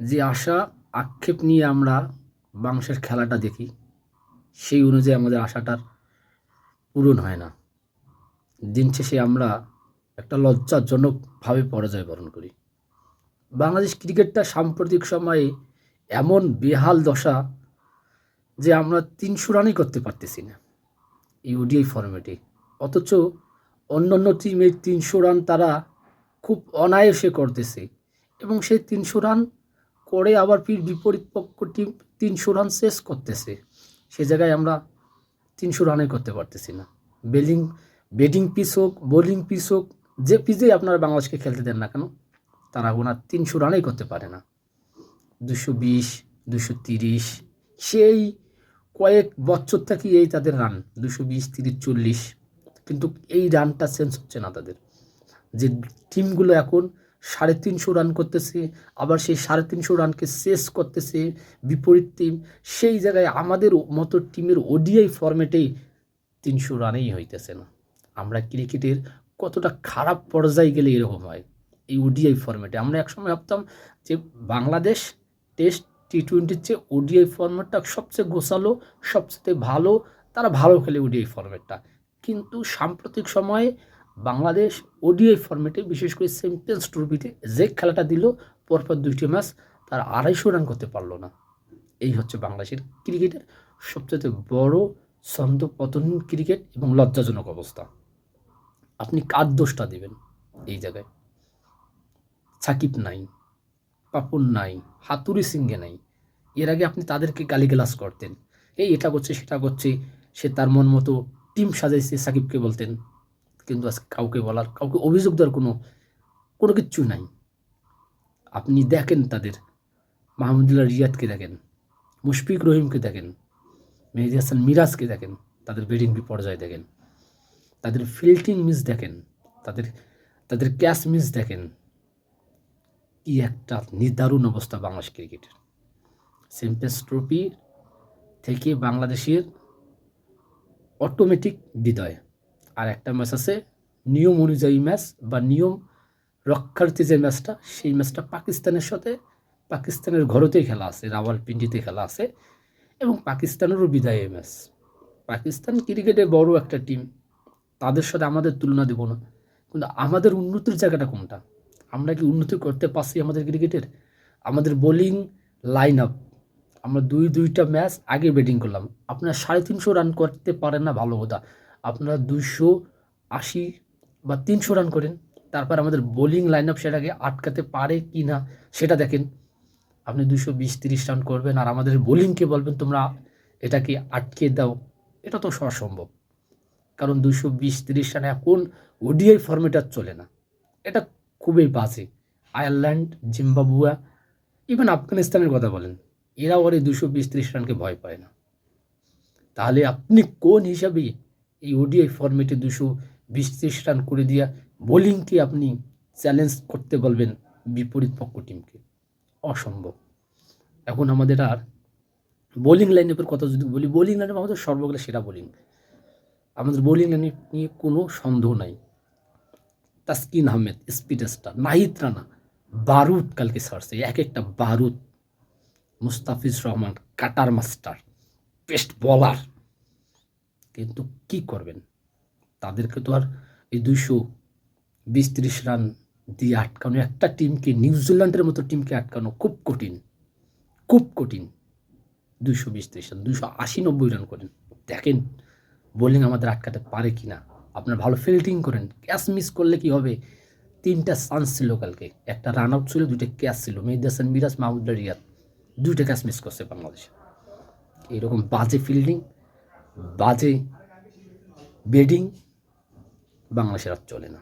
যে আশা আক্ষেপ নিয়ে আমরা বাংলাদেশের খেলাটা দেখি, সেই অনুযায়ী আমাদের আশাটার পূরণ হয় না। দিন শেষে আমরা একটা লজ্জাজনকভাবে পরাজয় বরণ করি। বাংলাদেশ ক্রিকেটটা সাম্প্রতিক সময়ে এমন বেহাল দশা যে আমরা ৩০০ রানই করতে পারতেছি না এই ওডিআই ফরম্যাটে। অথচ অন্যান্য টিম এই ৩০০ রান তারা খুব অনায়াসে করতেছে এবং সেই ৩০০ রান করে আবার বিপরীত পক্ষ টিম ৩০০ রান শেষ করতেছে। সে জায়গায় আমরা ৩০০ রানই করতে পারতেছি না। ব্যাটিং পিচ হোক, বোলিং পিচ হোক, যে পিচেই আপনারা বাংলাদেশকে খেলতে দেন না কেন, তারা ওনার ৩০০ রানই করতে পারে না। ২২০, ২৩০, সেই কয়েক বছর থেকে এই তাদের রান ২২০, ৩০, ৪০, কিন্তু এই রানটা চেঞ্জ হচ্ছে না তাদের। যে টিমগুলো এখন ৩৫০ রান করতেছে, আবার সেই ৩৫০ রানকে শেষ করতেছে বিপরীত টিম, সেই জায়গায় আমাদের মতো টিমের ওডিআই ফরম্যাটেই ৩০০ রানেই হইতেছে না। আমরা ক্রিকেটের কতটা খারাপ পর্যায়ে গেলে এরকম হয় এই ওডিআই ফরম্যাটে। আমরা একসময় ভাবতাম যে বাংলাদেশ টেস্ট টি-20-র চেয়ে ওডিআই ফরম্যাটটা সবচেয়ে গোছালো, সবচেয়ে ভালো, তারা ভালো খেলে ওডিআই ফরম্যাটটা। কিন্তু সাম্প্রতিক সময়ে বাংলাদেশ ওডিআই ফরম্যাটে, বিশেষ করে চ্যাম্পিয়ন্স ট্রফিতে যে খেলাটা দিল, পরপর 2টি ম্যাচ তার ২৫০ রান করতে পারলো না। এই হচ্ছে বাংলাদেশের ক্রিকেটের সবচেয়ে বড় ছন্দপতনহীন ক্রিকেট এবং লজ্জাজনক অবস্থা। আপনি কার দোষটা দেবেন এই জায়গায়? সাকিব নাই, পাপন নাই, হাতুড়ি সিংহে নাই। এর আগে আপনি তাদেরকে গালিগালাজ করতেন, এই এটা করছে সেটা করছে, সে তার মন মতো টিম সাজাইছে, সাকিবকে বলতেন। কিন্তু আজকে কাউকে বলার, কাউকে অভিযোগ দেওয়ার কোনো কিচ্ছু নাই। আপনি দেখেন তাদের মাহমুদুল্লাহ রিয়াদকে দেখেন, মুশফিক রহিমকে দেখেন, মেহেদী হাসান মিরাজকে দেখেন, তাদের ব্যাটিং বিপর্যয় দেখেন, তাদের ফিল্ডিং মিস দেখেন, তাদের তাদের ক্যাচ মিস দেখেন। কি একটা নিদারুণ অবস্থা বাংলাদেশ ক্রিকেটের। চ্যাম্পিয়ন্স ট্রফি থেকে বাংলাদেশের অটোমেটিক বিদায়। আর একটা ম্যাচ আছে নিয়ম অনুযায়ী ম্যাচ, বা নিয়ম রক্ষার্থে যে ম্যাচটা, সেই ম্যাচটা পাকিস্তানের সাথে, পাকিস্তানের ঘরেতেই খেলা আছে, রাওয়ালপিন্ডিতে খেলা আছে, এবং পাকিস্তানেরও বিদায় ম্যাচ। পাকিস্তান ক্রিকেটে বড় একটা টিম, তাদের সাথে আমাদের তুলনা দেব না, কিন্তু আমাদের উন্নতির জায়গাটা কোনটা? আমরা কি উন্নতি করতে পারছি আমাদের ক্রিকেটের? আমাদের বোলিং লাইন আপ, আমরা দুইটা ম্যাচ আগে ব্যাটিং করলাম, আপনারা ৩৫০ রান করতে পারেন না, ভালো কথা। আপনারা ২৮০ বা ৩০০ রান করেন, তারপর আমাদের বোলিং লাইন আপ সেটাকে আটকাতে পারে কি না সেটা দেখেন। আপনি ২২০-৩০ রান করবেন আর আমাদের বোলিংকে বলবেন তোমরা এটাকে আটকে দাও, এটা তো অসম্ভব। কারণ ২২০-৩০ রানে এখন ওডিআই ফরম্যাট আর চলে না, এটা খুবই বাজে। আয়ারল্যান্ড, জিম্বাবুয়ে, ইভেন আফগানিস্তানের কথা বলেন, এরা ওর এই ২২০-৩০ রানকে ভয় পায় না। তাহলে আপনি কোন হিসাবে এই ওডিআই ফরম্যাটে ২২০-৩০ রান করে দিয়া বোলিংকে আপনি চ্যালেঞ্জ করতে বলবেন বিপরীত পক্ষ টিমকে? অসম্ভব। এখন আমাদের আর বোলিং লাইন আপের কথা যদি বলি, বোলিং লাইন আপ আমাদের সর্বকালের সেরা বোলিং। আমাদের বোলিং লাইন নিয়ে কোনো সন্দেহ নাই। তাসকিন আহমেদ স্পিড স্টার, নাহিদ রানা বারুদ কালকে ছাড়ছে, এক একটা বারুদ। Mustafiz Rahman cutter master, best বলার। কিন্তু কি করবেন, তাদেরকে তো আর এই ২২০-৩০ রান দিয়ে আটকানো, একটা টিমকে, নিউজিল্যান্ডের মতো টিমকে আটকানো খুব কঠিন, খুব কঠিন। ২২০-৩০ রান, ২৮০-৯০ রান করেন, দেখেন বোলিং আমাদের আটকাতে পারে কি না। আপনার ভালো ফিল্ডিং করেন, ক্যাচ মিস করলে কি হবে? ৩টা চান্স ছিল কালকে, একটা রান আউট ছিল, 2টা ক্যাচ ছিল। মেহেদী হাসান মিরাজ, মাহমুদুল্লাহ রিয়াদ 2টা ক্যাচ মিস করছে বাংলাদেশ। এইরকম বাজে ফিল্ডিং, বাজে ব্যাটিং বাংলাদেশের আর চলে না।